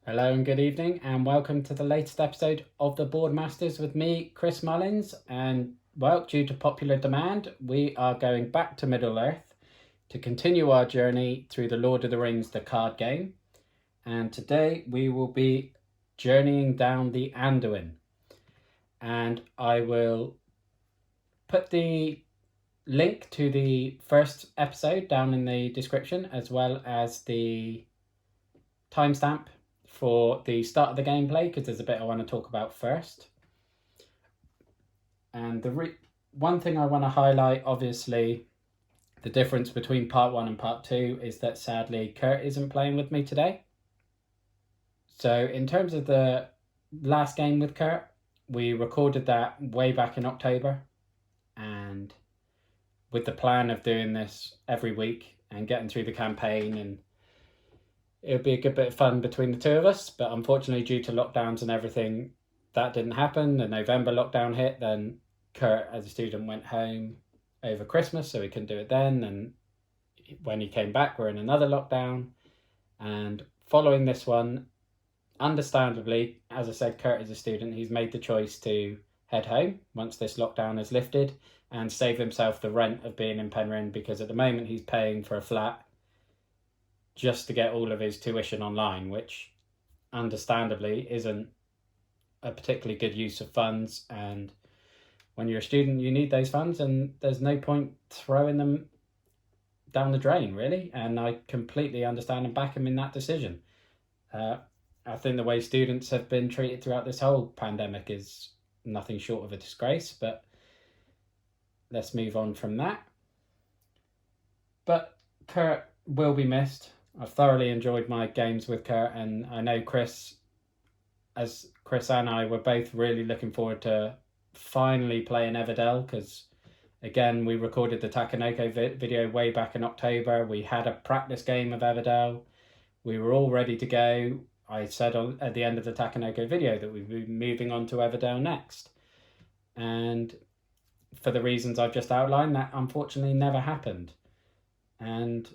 Hello and good evening, and welcome to the latest episode of the Boardmasters with me, Chris Mullins. And well, due to popular demand, we are going back to Middle Earth to continue our journey through the Lord of the Rings, the card game. And today we will be journeying down the Anduin. And I will put the link to the first episode down in the description, as well as the timestamp for the start of the gameplay, because there's a bit I want to talk about first. And the one thing I want to highlight, obviously, the difference between part 1 and part 2 is that sadly Kurt isn't playing with me today. So in terms of the last game with Kurt, we recorded that way back in October, and with the plan of doing this every week and getting through the campaign, and it would be a good bit of fun between the two of us. But unfortunately, due to lockdowns and everything, that didn't happen. The November lockdown hit, then Kurt as a student went home over Christmas, so he couldn't do it then. And when he came back, we're in another lockdown. And following this one, understandably, as I said, Kurt is a student. He's made the choice to head home once this lockdown is lifted and save himself the rent of being in Penryn, because at the moment he's paying for a flat just to get all of his tuition online, which understandably isn't a particularly good use of funds. And when you're a student, you need those funds, and there's no point throwing them down the drain, really. And I completely understand and back him in that decision. I think the way students have been treated throughout this whole pandemic is nothing short of a disgrace, but let's move on from that. But Kurt will be missed. I've thoroughly enjoyed my games with Kurt, and I know Chris and I were both really looking forward to finally playing Everdell, because again, we recorded the Takenoko video way back in October. We had a practice game of Everdell. We were all ready to go. I said at the end of the Takenoko video that we'd be moving on to Everdell next. And for the reasons I've just outlined, that unfortunately never happened. And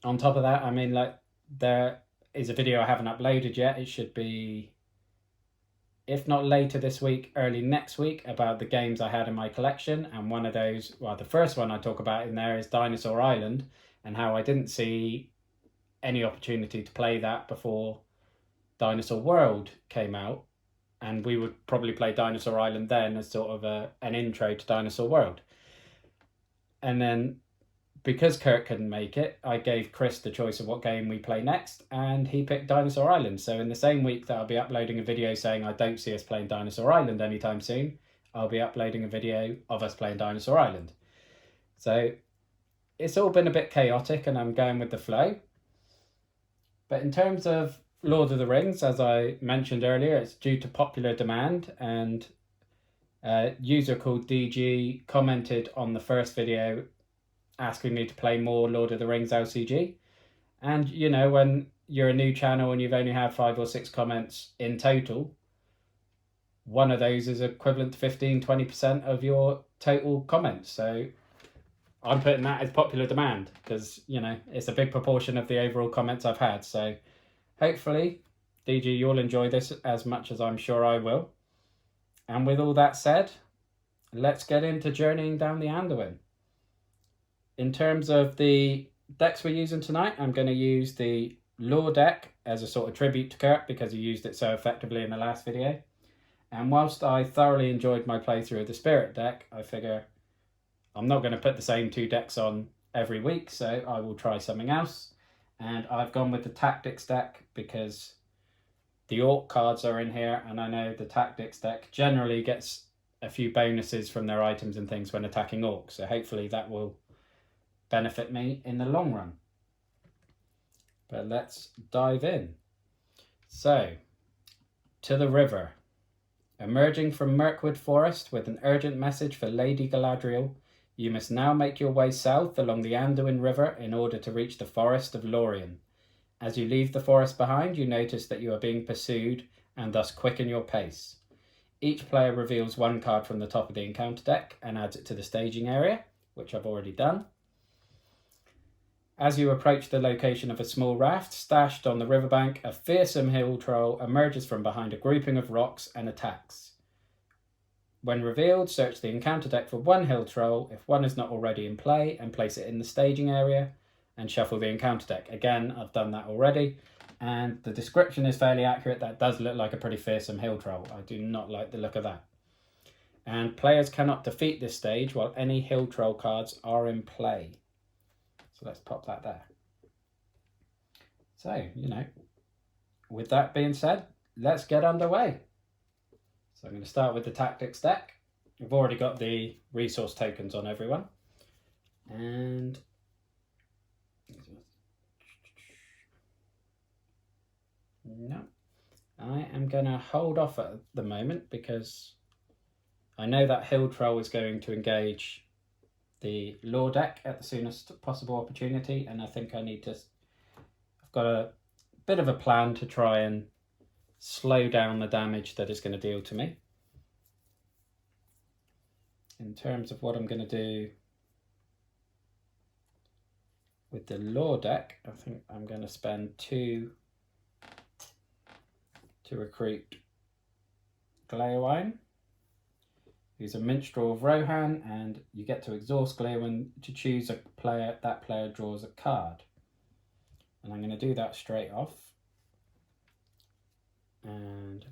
on top of that, I mean, like, there is a video I haven't uploaded yet. It should be, if not later this week, early next week, about the games I had in my collection. And one of those, well, the first one I talk about in there is Dinosaur Island, and how I didn't see any opportunity to play that before Dinosaur World came out. And we would probably play Dinosaur Island then as sort of an intro to Dinosaur World. And then, because Kurt couldn't make it, I gave Chris the choice of what game we play next, and he picked Dinosaur Island. So in the same week that I'll be uploading a video saying I don't see us playing Dinosaur Island anytime soon, I'll be uploading a video of us playing Dinosaur Island. So it's all been a bit chaotic, and I'm going with the flow. But in terms of Lord of the Rings, as I mentioned earlier, it's due to popular demand, and a user called DG commented on the first video asking me to play more Lord of the Rings LCG. And, you know, when you're a new channel and you've only had 5 or 6 comments in total, one of those is equivalent to 15-20% of your total comments. So I'm putting that as popular demand, because, you know, it's a big proportion of the overall comments I've had. So hopefully, DG, you'll enjoy this as much as I'm sure I will. And with all that said, let's get into journeying down the Anduin. In terms of the decks we're using tonight, I'm going to use the Lore deck as a sort of tribute to Kurt, because he used it so effectively in the last video. And whilst I thoroughly enjoyed my playthrough of the Spirit deck, I figure I'm not going to put the same 2 decks on every week, so I will try something else. And I've gone with the Tactics deck because the Orc cards are in here, and I know the Tactics deck generally gets a few bonuses from their items and things when attacking Orcs, so hopefully that will benefit me in the long run. But let's dive in. So, to the river. Emerging from Mirkwood Forest with an urgent message for Lady Galadriel, you must now make your way south along the Anduin River in order to reach the Forest of Lorien. As you leave the forest behind, you notice that you are being pursued, and thus quicken your pace. Each player reveals 1 card from the top of the encounter deck and adds it to the staging area, which I've already done. As you approach the location of a small raft stashed on the riverbank, a fearsome hill troll emerges from behind a grouping of rocks and attacks. When revealed, search the encounter deck for one hill troll if one is not already in play and place it in the staging area and shuffle the encounter deck. Again, I've done that already, and the description is fairly accurate. That does look like a pretty fearsome hill troll. I do not like the look of that. And players cannot defeat this stage while any hill troll cards are in play. So let's pop that there. So, with that being said, let's get underway. So I'm going to start with the tactics deck. I've already got the resource tokens on everyone. And no, I am going to hold off at the moment because I know that hill troll is going to engage the lore deck at the soonest possible opportunity, and I think I've got a bit of a plan to try and slow down the damage that it's going to deal to me. In terms of what I'm going to do with the lore deck, I think I'm going to spend 2 to recruit Glaewine, who's a minstrel of Rohan, and you get to exhaust Glaewine to choose a player. That player draws a card. And I'm going to do that straight off. And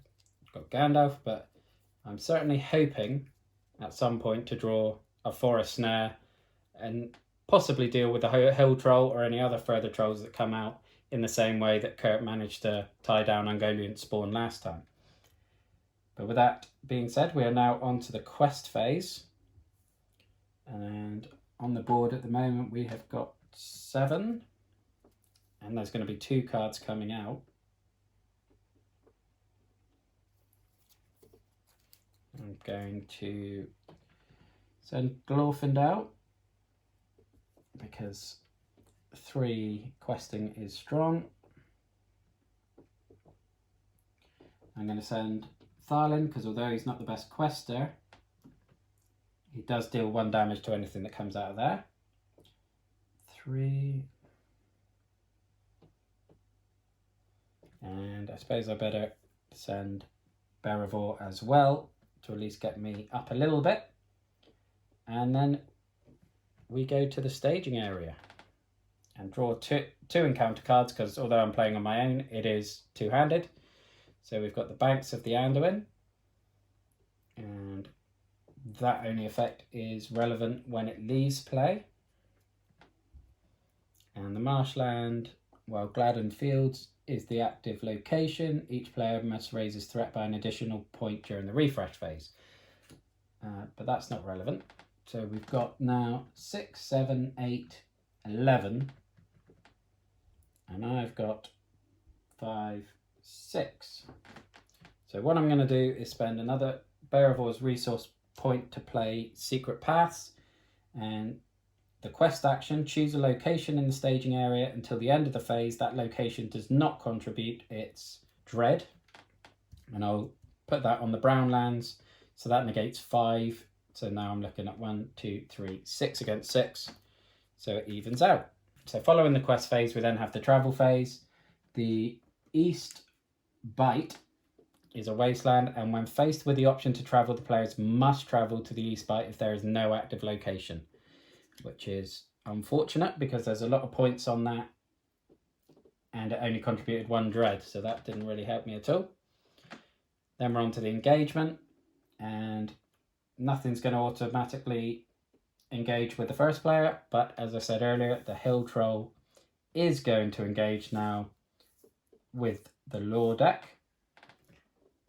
I've got Gandalf, but I'm certainly hoping at some point to draw a forest snare and possibly deal with the hill troll or any other further trolls that come out in the same way that Kurt managed to tie down Ungoliant Spawn last time. But with that being said, we are now on to the quest phase. And on the board at the moment, we have got 7. And there's going to be 2 cards coming out. I'm going to send Glorfindel out because 3 questing is strong. I'm going to send Tharlin because although he's not the best quester, he does deal 1 damage to anything that comes out of there. 3. And I suppose I better send Beravor as well to at least get me up a little bit. And then we go to the staging area and draw two encounter cards because although I'm playing on my own, it is 2-handed. So we've got the Banks of the Anduin, and that only effect is relevant when it leaves play. And the Marshland, while Gladden Fields is the active location, each player must raise his threat by an additional point during the refresh phase. But that's not relevant. So we've got now 6, 7, 8, 11. And I've got 5, 6. So what I'm going to do is spend another Bearavor's resource point to play Secret Paths. And the quest action, choose a location in the staging area until the end of the phase. That location does not contribute its dread. And I'll put that on the brown lands. So that negates 5. So now I'm looking at 1, 2, 3, 6 against 6. So it evens out. So following the quest phase, we then have the travel phase. The East Bite is a wasteland, and when faced with the option to travel, the players must travel to the East Bite if there is no active location, which is unfortunate because there's a lot of points on that and it only contributed 1 dread, so that didn't really help me at all. Then we're on to the engagement, and nothing's going to automatically engage with the first player, but as I said earlier, the Hill Troll is going to engage now with the lore deck,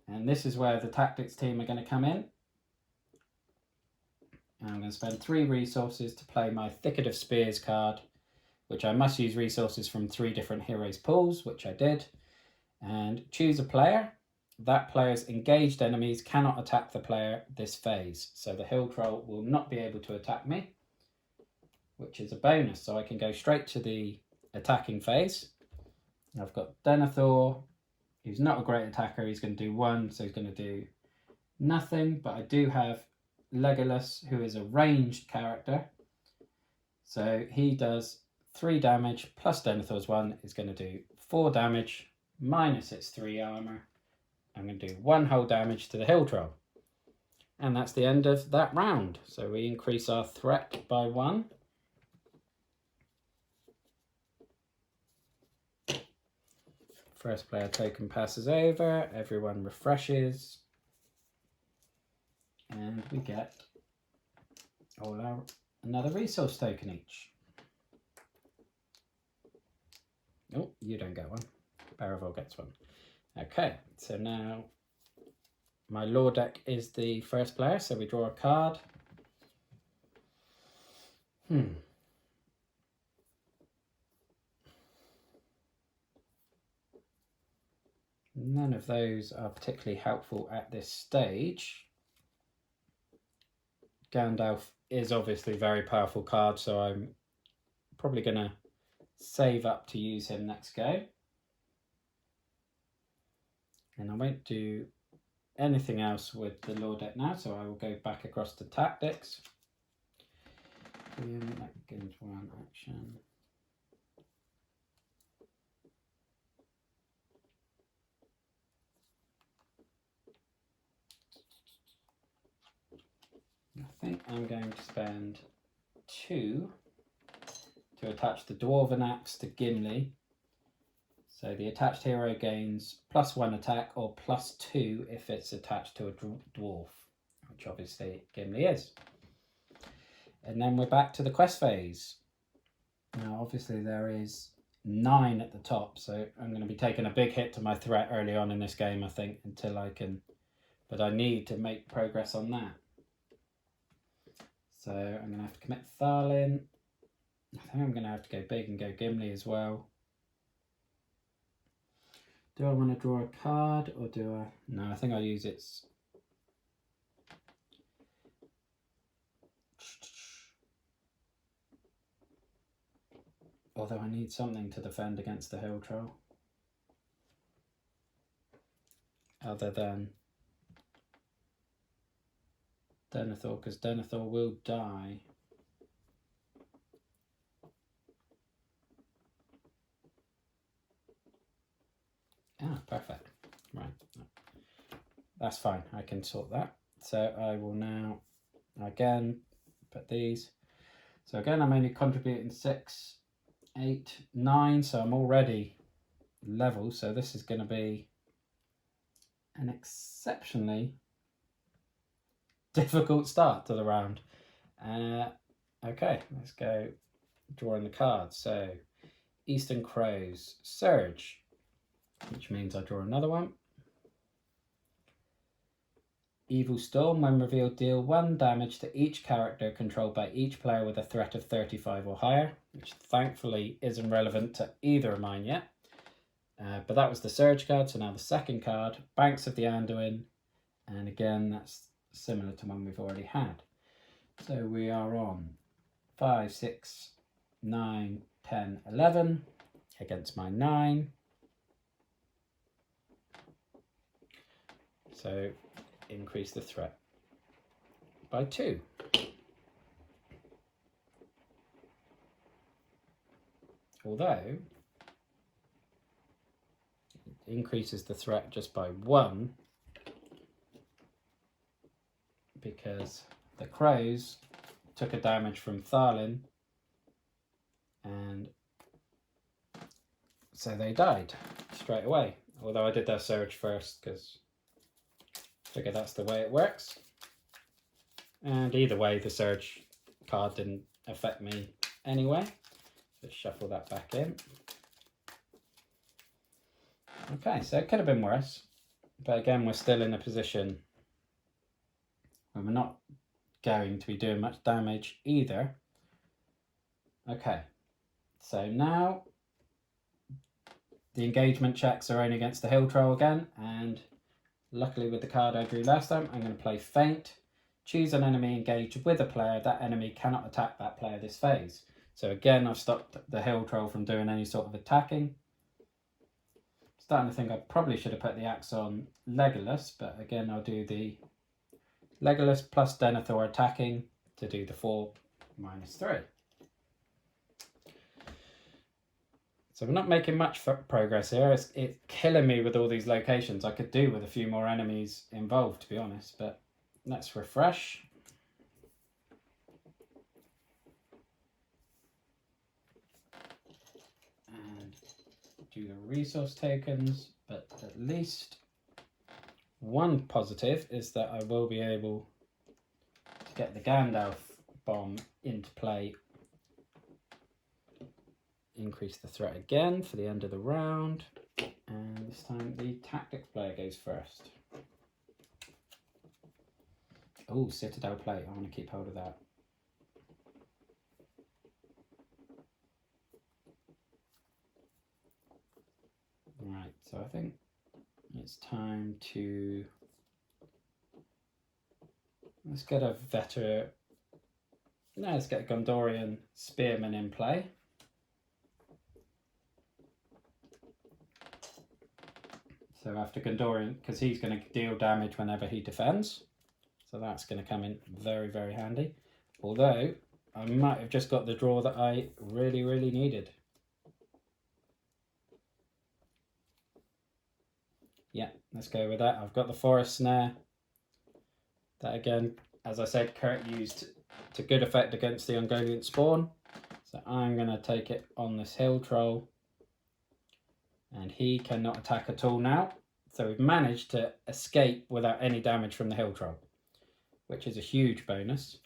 and this is where the tactics team are going to come in. And I'm going to spend 3 resources to play my Thicket of Spears card, which I must use resources from 3 different heroes pools, which I did, and choose a player. That player's engaged enemies cannot attack the player this phase, so the Hill Troll will not be able to attack me, which is a bonus, so I can go straight to the attacking phase. I've got Denethor, who's not a great attacker. He's going to do 1, so he's going to do nothing, but I do have Legolas, who is a ranged character, so he does 3 damage plus Denethor's 1 is going to do 4 damage minus its 3 armor. I'm going to do 1 whole damage to the hill troll. And that's the end of that round. So we increase our threat by 1. First player token passes over, everyone refreshes, and we get another resource token each. Oh, you don't get one. Barrivol gets one. Okay, so now my lore deck is the first player, so we draw a card. None of those are particularly helpful at this stage. Gandalf is obviously a very powerful card, so I'm probably going to save up to use him next go. And I won't do anything else with the lore deck now, so I will go back across to tactics. That begins 1 action. I think I'm going to spend 2 to attach the Dwarven Axe to Gimli. So the attached hero gains +1 attack or +2 if it's attached to a dwarf, which obviously Gimli is. And then we're back to the quest phase. Now obviously there is 9 at the top, so I'm going to be taking a big hit to my threat early on in this game, I think, until I can, but I need to make progress on that. So I'm going to have to commit Tharlin. I think I'm going to have to go big and go Gimli as well. Do I want to draw a card or do I? No, I think I'll use its. Although I need something to defend against the hill troll. Other than Denethor, because Denethor will die. Ah, perfect. Right. That's fine. I can sort that. So I will now, again, put these. So again, I'm only contributing 6, 8, 9. So I'm already level. So this is going to be an exceptionally difficult start to the round. Okay, let's go drawing the cards. So Eastern Crows, Surge, which means I draw another one. Evil Storm, when revealed, deal 1 damage to each character controlled by each player with a threat of 35 or higher, which thankfully isn't relevant to either of mine yet. But that was the Surge card, so now the second card, Banks of the Anduin, and again that's similar to one we've already had. So we are on 5, 6, 9, 10, 11 against my 9. So increase the threat by 2. Although it increases the threat just by 1 because the crows took a damage from Tharlin and so they died straight away. Although I did their Surge first because I figure that's the way it works. And either way, the Surge card didn't affect me anyway. Let's shuffle that back in. Okay, so it could have been worse. But again, we're still in a position where we're not going to be doing much damage either. Okay, so now the engagement checks are only against the hill troll again, and luckily with the card I drew last time, I'm going to play Feint. Choose an enemy engaged with a player. That enemy cannot attack that player this phase. So again, I've stopped the hill troll from doing any sort of attacking. Starting to think I probably should have put the axe on Legolas, but again, I'll do the Legolas plus Denethor attacking to do the 4 minus 3. So we're not making much progress here. It's killing me with all these locations. I could do with a few more enemies involved, to be honest, but let's refresh. And do the resource tokens, but at least one positive is that I will be able to get the Gandalf bomb into play. Increase the threat again for the end of the round, and this time the tactics player goes first. Oh, Citadel plate, I want to keep hold of that. Right, so I think it's time to, let's get a veteran, no, let's get a Gondorian spearman in play. So after Gondorian, because he's going to deal damage whenever he defends. So that's going to come in very, very handy. Although, I might have just got the draw that I really, really needed. Yeah, let's go with that. I've got the forest snare. That again, as I said, Kurt used to good effect against the Ungoliant spawn. So I'm going to take it on this hill troll. And he cannot attack at all now. So we've managed to escape without any damage from the hill troll, which is a huge bonus.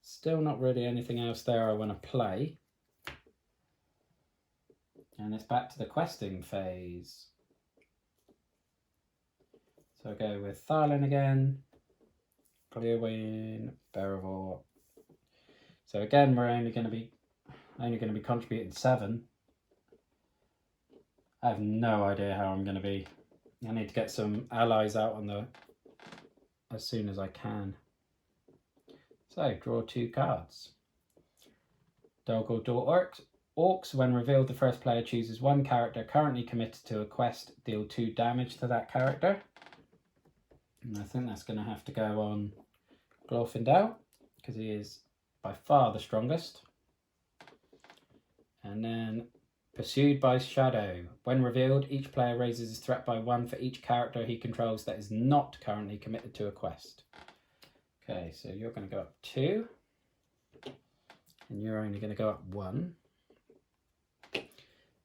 Still not really anything else there I want to play. And it's back to the questing phase. So I go with Tharlin again, Clearwin, Berevor. So again, we're only going to be contributing 7. I have no idea how I'm going to be. I need to get some allies out on the as soon as I can. So draw 2 cards. Dog or Door Orcs. When revealed, the first player chooses one character currently committed to a quest. Deal 2 damage to that character. And I think that's going to have to go on Glorfindel, because he is by far the strongest. And then Pursued by Shadow. When revealed, each player raises his threat by 1 for each character he controls that is not currently committed to a quest. Okay, so you're going to go up 2. And you're only going to go up 1.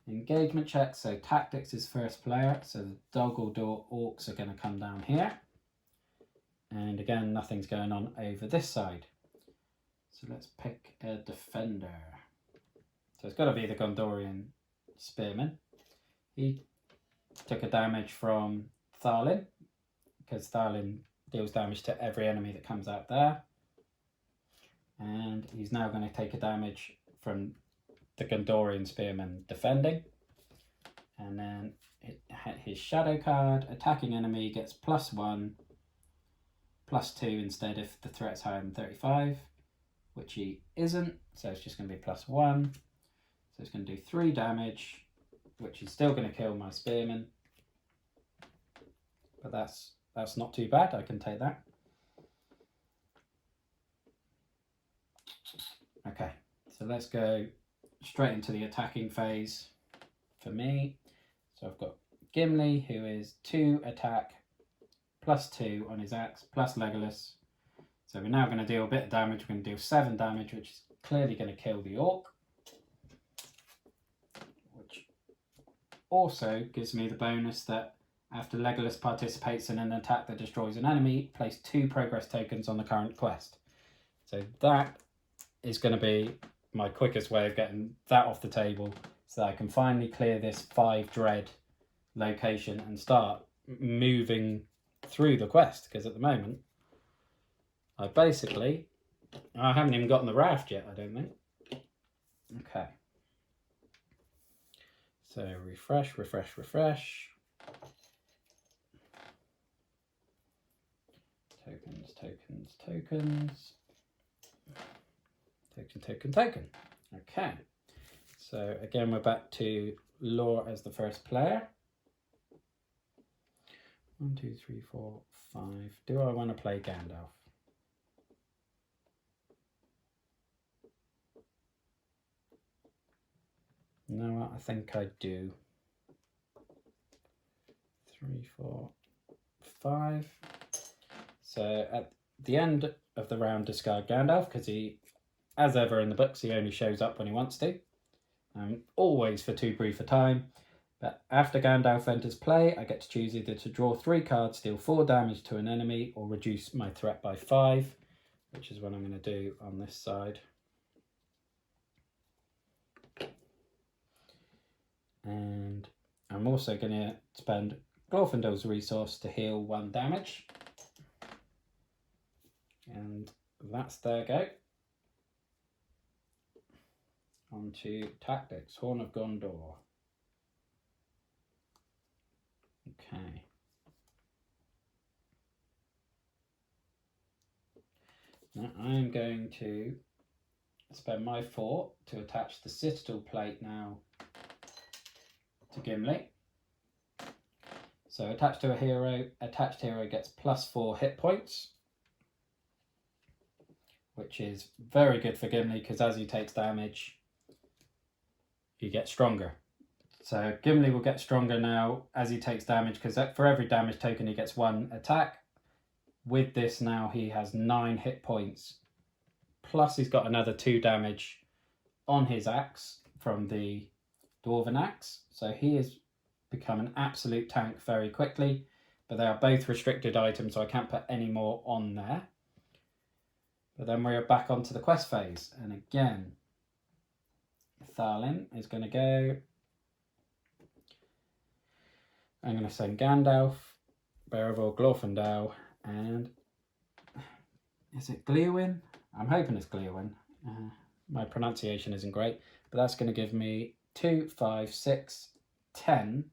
Engagement check, so tactics is first player. So the Dog or Door Orcs are going to come down here. And again, nothing's going on over this side. So let's pick a defender. So it's got to be the Gondorian Spearman. He took a damage from Tharlin, because Tharlin deals damage to every enemy that comes out there. And he's now going to take a damage from the Gondorian Spearman defending. And then his shadow card, attacking enemy, gets +1, +2 instead if the threat's higher than 35, which he isn't, so it's just going to be +1. So it's going to do 3 damage, which is still going to kill my spearman. But that's not too bad, I can take that. Okay, so let's go straight into the attacking phase for me. So I've got Gimli, who is 2 attack, +2 on his axe, plus Legolas. So we're now going to deal a bit of damage. We're going to deal 7 damage, which is clearly going to kill the orc. Which also gives me the bonus that after Legolas participates in an attack that destroys an enemy, place 2 progress tokens on the current quest. So that is going to be my quickest way of getting that off the table, so that I can finally clear this 5 dread location and start moving through the quest, because at the moment I haven't even gotten the raft yet, I don't think. Okay, so refresh. Token. Okay, so again we're back to Lore as the first player. 1, 2, 3, 4, 5. Do I want to play Gandalf? You know what? I think I do. 3, 4, 5. So at the end of the round, discard Gandalf, because he, as ever in the books, he only shows up when he wants to. Always for too brief a time. But after Gandalf enters play, I get to choose either to draw 3 cards, deal 4 damage to an enemy, or reduce my threat by 5, which is what I'm going to do on this side. And I'm also going to spend Glorfindel's resource to heal 1 damage. And that's their go. On to tactics. Horn of Gondor. Okay. Now I'm going to spend my 4 to attach the Citadel plate now to Gimli. So attached to a hero, attached hero gets +4 hit points, which is very good for Gimli because as he takes damage, he gets stronger. So Gimli will get stronger now as he takes damage because for every damage taken he gets 1 attack. With this now he has 9 hit points, plus he's got another 2 damage on his axe from the Dwarven axe. So he has become an absolute tank very quickly, but they are both restricted items, so I can't put any more on there. But then we're back onto the quest phase, and again, Thalin is going to go. I'm going to send Gandalf, Beowulf, Glorfindel, and is it Gleowin? I'm hoping it's Gleowin. My pronunciation isn't great, but that's going to give me 2, 5, 6, 10,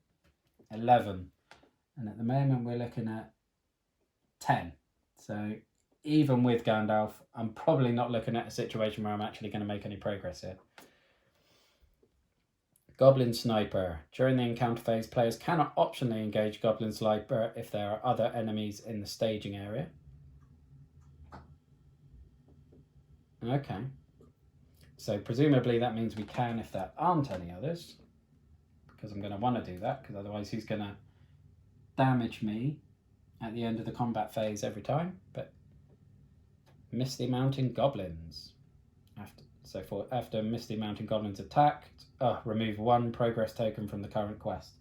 11. And at the moment we're looking at 10. So even with Gandalf, I'm probably not looking at a situation where I'm actually going to make any progress here. Goblin Sniper. During the encounter phase, players cannot optionally engage Goblin Sniper if there are other enemies in the staging area. Okay. So presumably that means we can if there aren't any others, because I'm going to want to do that, because otherwise he's going to damage me at the end of the combat phase every time. But Misty Mountain Goblins. After Misty Mountain Goblins attacked, remove 1 progress token from the current quest.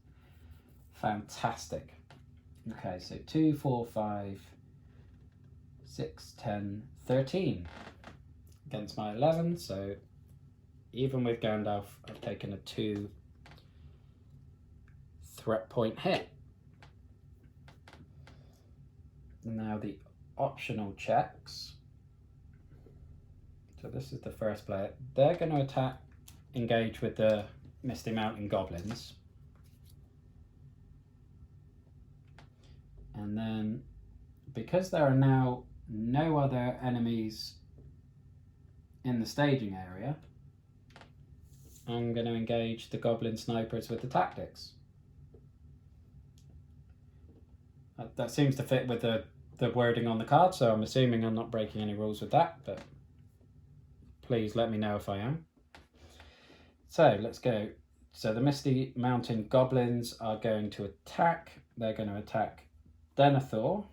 Fantastic. Okay, so 2, 4, 5, 6, 10, 13 against my 11. So even with Gandalf, I've taken a 2 threat point hit. Now the optional checks. So this is the first player. They're going to engage with the Misty Mountain Goblins. And then, because there are now no other enemies in the staging area, I'm going to engage the Goblin Snipers with the tactics. That seems to fit with the wording on the card, so I'm assuming I'm not breaking any rules with that, but please let me know if I am. So let's go. So the Misty Mountain Goblins are going to attack. They're going to attack Denethor,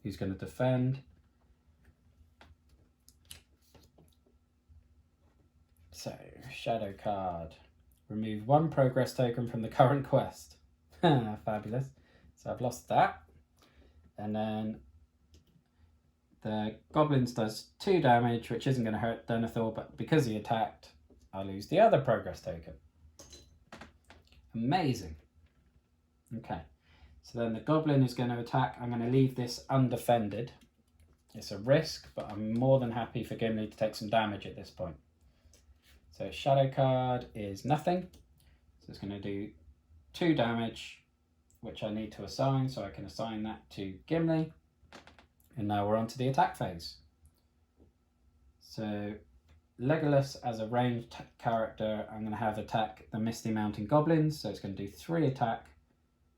who's going to defend. So, shadow card. Remove 1 progress token from the current quest. Fabulous. So I've lost that. And then the Goblins does 2 damage, which isn't going to hurt Denethor, but because he attacked, I lose the other progress token. Amazing. Okay. So then the Goblin is going to attack. I'm going to leave this undefended. It's a risk, but I'm more than happy for Gimli to take some damage at this point. So shadow card is nothing. So it's going to do 2 damage, which I need to assign. So I can assign that to Gimli. And now we're on to the attack phase. So Legolas as a ranged character, I'm going to have attack the Misty Mountain Goblins. So it's going to do 3 attack,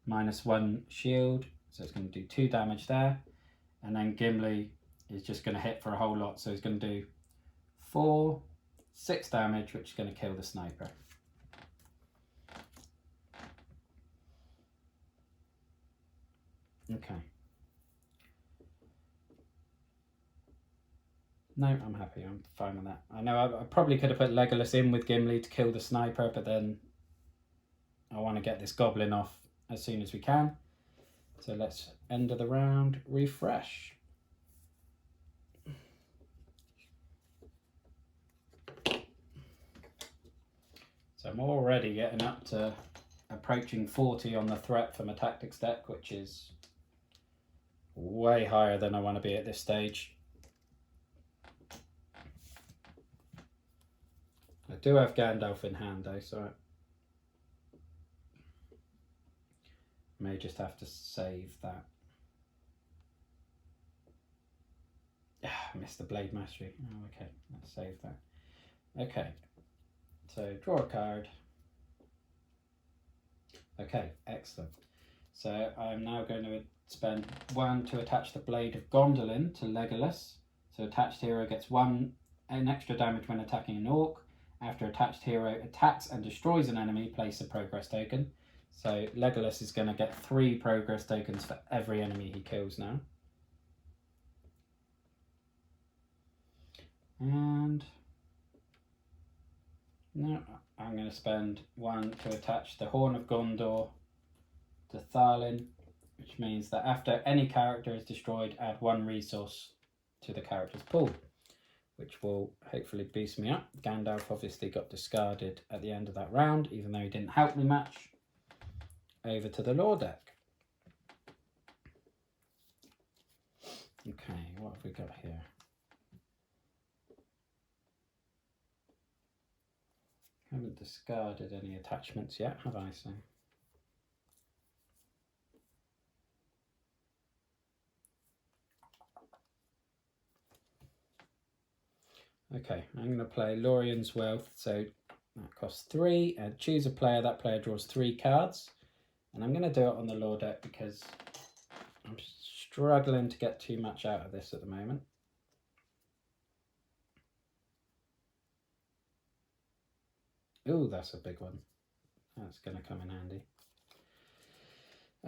-1 shield. So it's going to do 2 damage there. And then Gimli is just going to hit for a whole lot. So he's going to do 4, 6 damage, which is going to kill the sniper. Okay. No, I'm happy. I'm fine with that. I know I probably could have put Legolas in with Gimli to kill the sniper, but then I want to get this goblin off as soon as we can. So let's end of the round, refresh. So I'm already getting up to approaching 40 on the threat for my tactics deck, which is way higher than I want to be at this stage. I do have Gandalf in hand though, so I may just have to save that. I missed the Blade Mastery. Oh, okay, let's save that. Okay, so draw a card. Okay, excellent. So I'm now going to spend 1 to attach the Blade of Gondolin to Legolas. So attached hero gets an extra damage when attacking an orc. After attached hero attacks and destroys an enemy, place a progress token. So Legolas is going to get 3 progress tokens for every enemy he kills now. And now I'm going to spend 1 to attach the Horn of Gondor to Thalin, which means that after any character is destroyed, add 1 resource to the character's pool, which will hopefully boost me up. Gandalf obviously got discarded at the end of that round, even though he didn't help me much. Over to the lore deck. Okay, what have we got here? Haven't discarded any attachments yet, have I? So okay, I'm going to play Lorien's Wealth, so that costs 3, and choose a player. That player draws 3 cards, and I'm going to do it on the lore deck because I'm struggling to get too much out of this at the moment. Ooh, that's a big one. That's going to come in handy.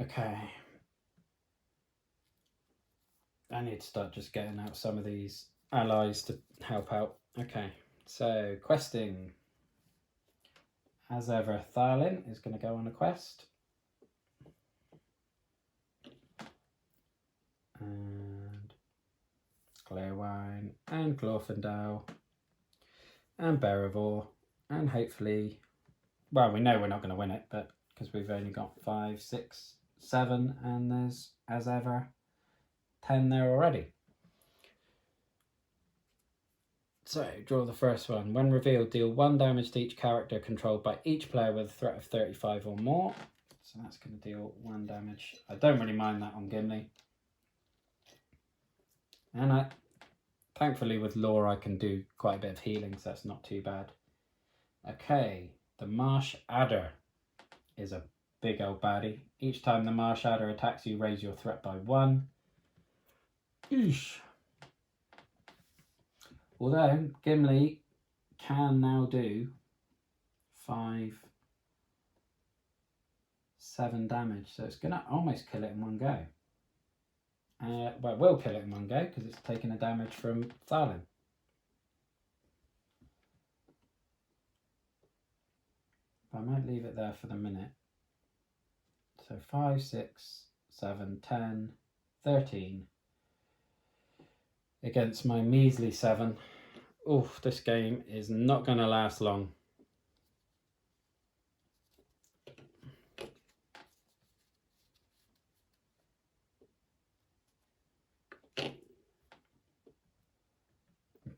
Okay. I need to start just getting out some of these allies to help out. Okay, so questing. As ever, Thalin is going to go on a quest. And Glairwine and Glorfindel and Beravor, and hopefully, well, we know we're not going to win it, but because we've only got 5, 6, 7, and there's, as ever, 10 there already. So, draw the first one. When revealed, deal 1 damage to each character controlled by each player with a threat of 35 or more. So that's going to deal 1 damage. I don't really mind that on Gimli. And thankfully with lore I can do quite a bit of healing, so that's not too bad. Okay, the Marsh Adder is a big old baddie. Each time the Marsh Adder attacks you, raise your threat by 1. Eesh. Although Gimli can now do 5, 7 damage, so it's going to almost kill it in one go. Well, it will kill it in one go because it's taking a damage from Thalin. But I might leave it there for the minute. So 5, 6, 7, 10, 13 against my measly 7. Oof, this game is not going to last long.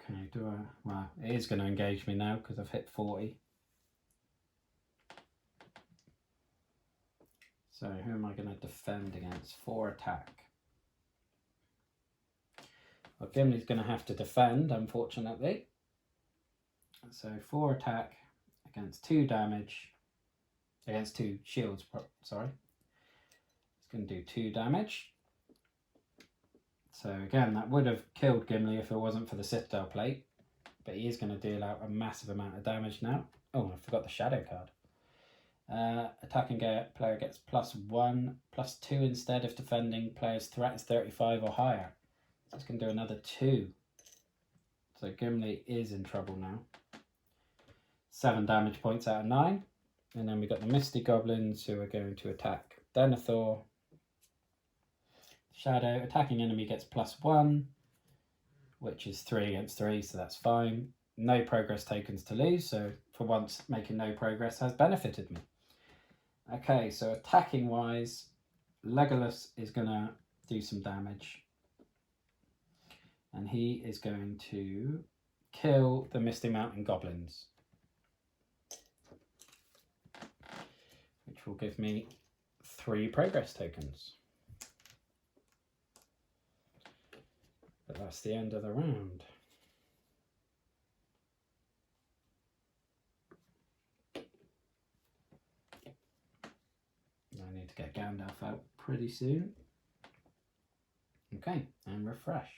Okay, well, it is going to engage me now because I've hit 40. So who am I going to defend against? 4 attack. Well, Gimli's going to have to defend, unfortunately. So 4 attack against 2 damage, against 2 shields, sorry. It's going to do 2 damage. So again, that would have killed Gimli if it wasn't for the Citadel plate. But he is going to deal out a massive amount of damage now. Oh, I forgot the shadow card. Attacking player gets +1/+2 instead if defending player's threat is 35 or higher. So it's going to do another 2. So Gimli is in trouble now. 7 damage points out of 9. And then we've got the Misty Goblins who are going to attack Denethor. Shadow, attacking enemy gets +1, which is 3 against 3, so that's fine. No progress tokens to lose, so for once making no progress has benefited me. Okay, so attacking wise, Legolas is going to do some damage. And he is going to kill the Misty Mountain Goblins, which will give me 3 progress tokens. But that's the end of the round. I need to get Gandalf out pretty soon. Okay, and refresh.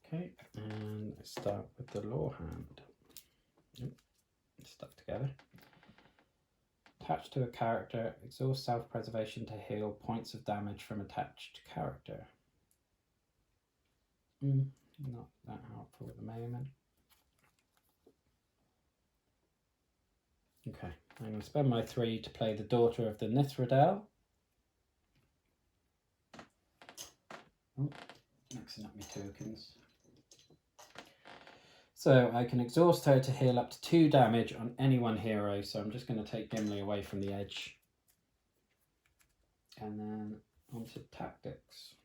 Okay, and let's start with the Law Hand. Stuck together. Attached to a character, exhaust self-preservation to heal points of damage from attached character. Not that helpful at the moment. Okay, I'm going to spend my 3 to play the Daughter of the Nithridel. Oh, mixing up my tokens. So I can exhaust her to heal up to 2 damage on any one hero. So I'm just going to take Gimli away from the edge. And then onto tactics.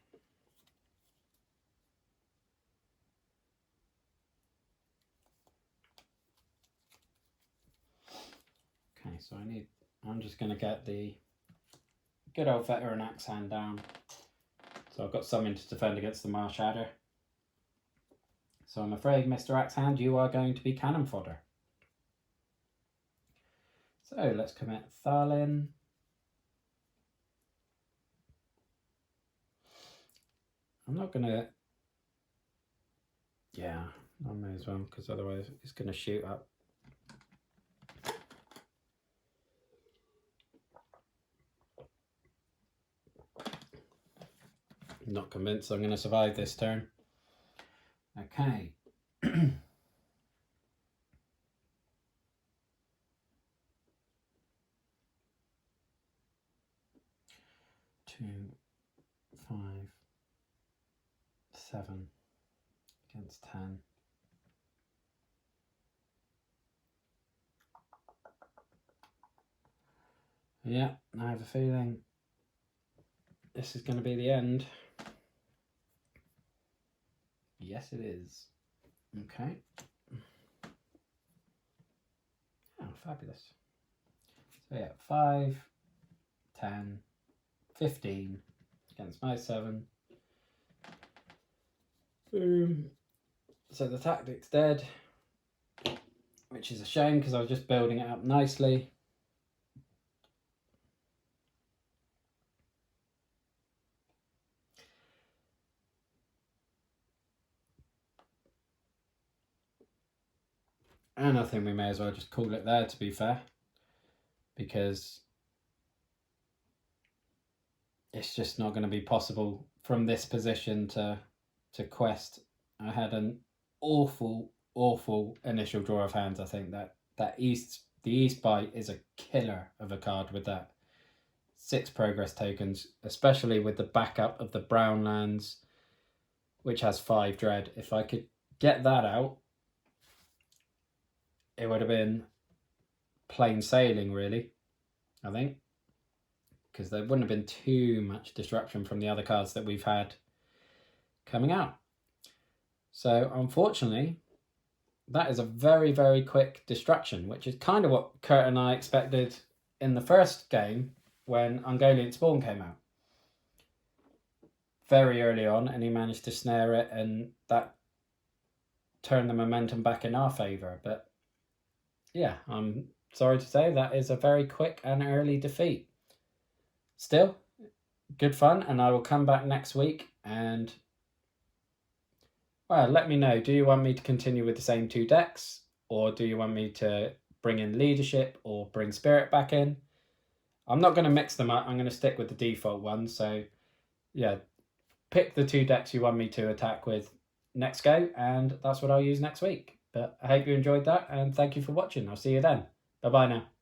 Okay, so I'm just going to get the good old veteran axe hand down. So I've got something to defend against the Marsh Adder. So I'm afraid, Mr. Axehand, you are going to be cannon fodder. So let's commit Thalin. I'm not going to... Yeah, I may as well, because otherwise it's going to shoot up. I'm not convinced I'm going to survive this turn. Okay. 2, 5, 7 against 10. Yeah, I have a feeling this is going to be the end. Yes, it is. Okay. Oh, fabulous. So yeah, 5, 10, 15 against my 7. Boom. So the tactic's dead, which is a shame because I was just building it up nicely. And I think we may as well just call it there, to be fair, because it's just not going to be possible from this position to quest. I had an awful initial draw of hands. I think the East Bite is a killer of a card with that 6 progress tokens, especially with the backup of the Brown Lands, which has 5 dread. If I could get that out, it would have been plain sailing, really, I think, because there wouldn't have been too much disruption from the other cards that we've had coming out. So unfortunately, that is a very quick destruction, which is kind of what Kurt and I expected in the first game when Ungoliant Spawn came out. Very early on, and he managed to snare it, and that turn the momentum back in our favour. But yeah, I'm sorry to say that is a very quick and early defeat. Still, good fun, and I will come back next week and, well, let me know. Do you want me to continue with the same 2 decks, or do you want me to bring in leadership or bring spirit back in? I'm not going to mix them up. I'm going to stick with the default one. So yeah, pick the 2 decks you want me to attack with next go, and that's what I'll use next week. But I hope you enjoyed that, and thank you for watching. I'll see you then. Bye bye now.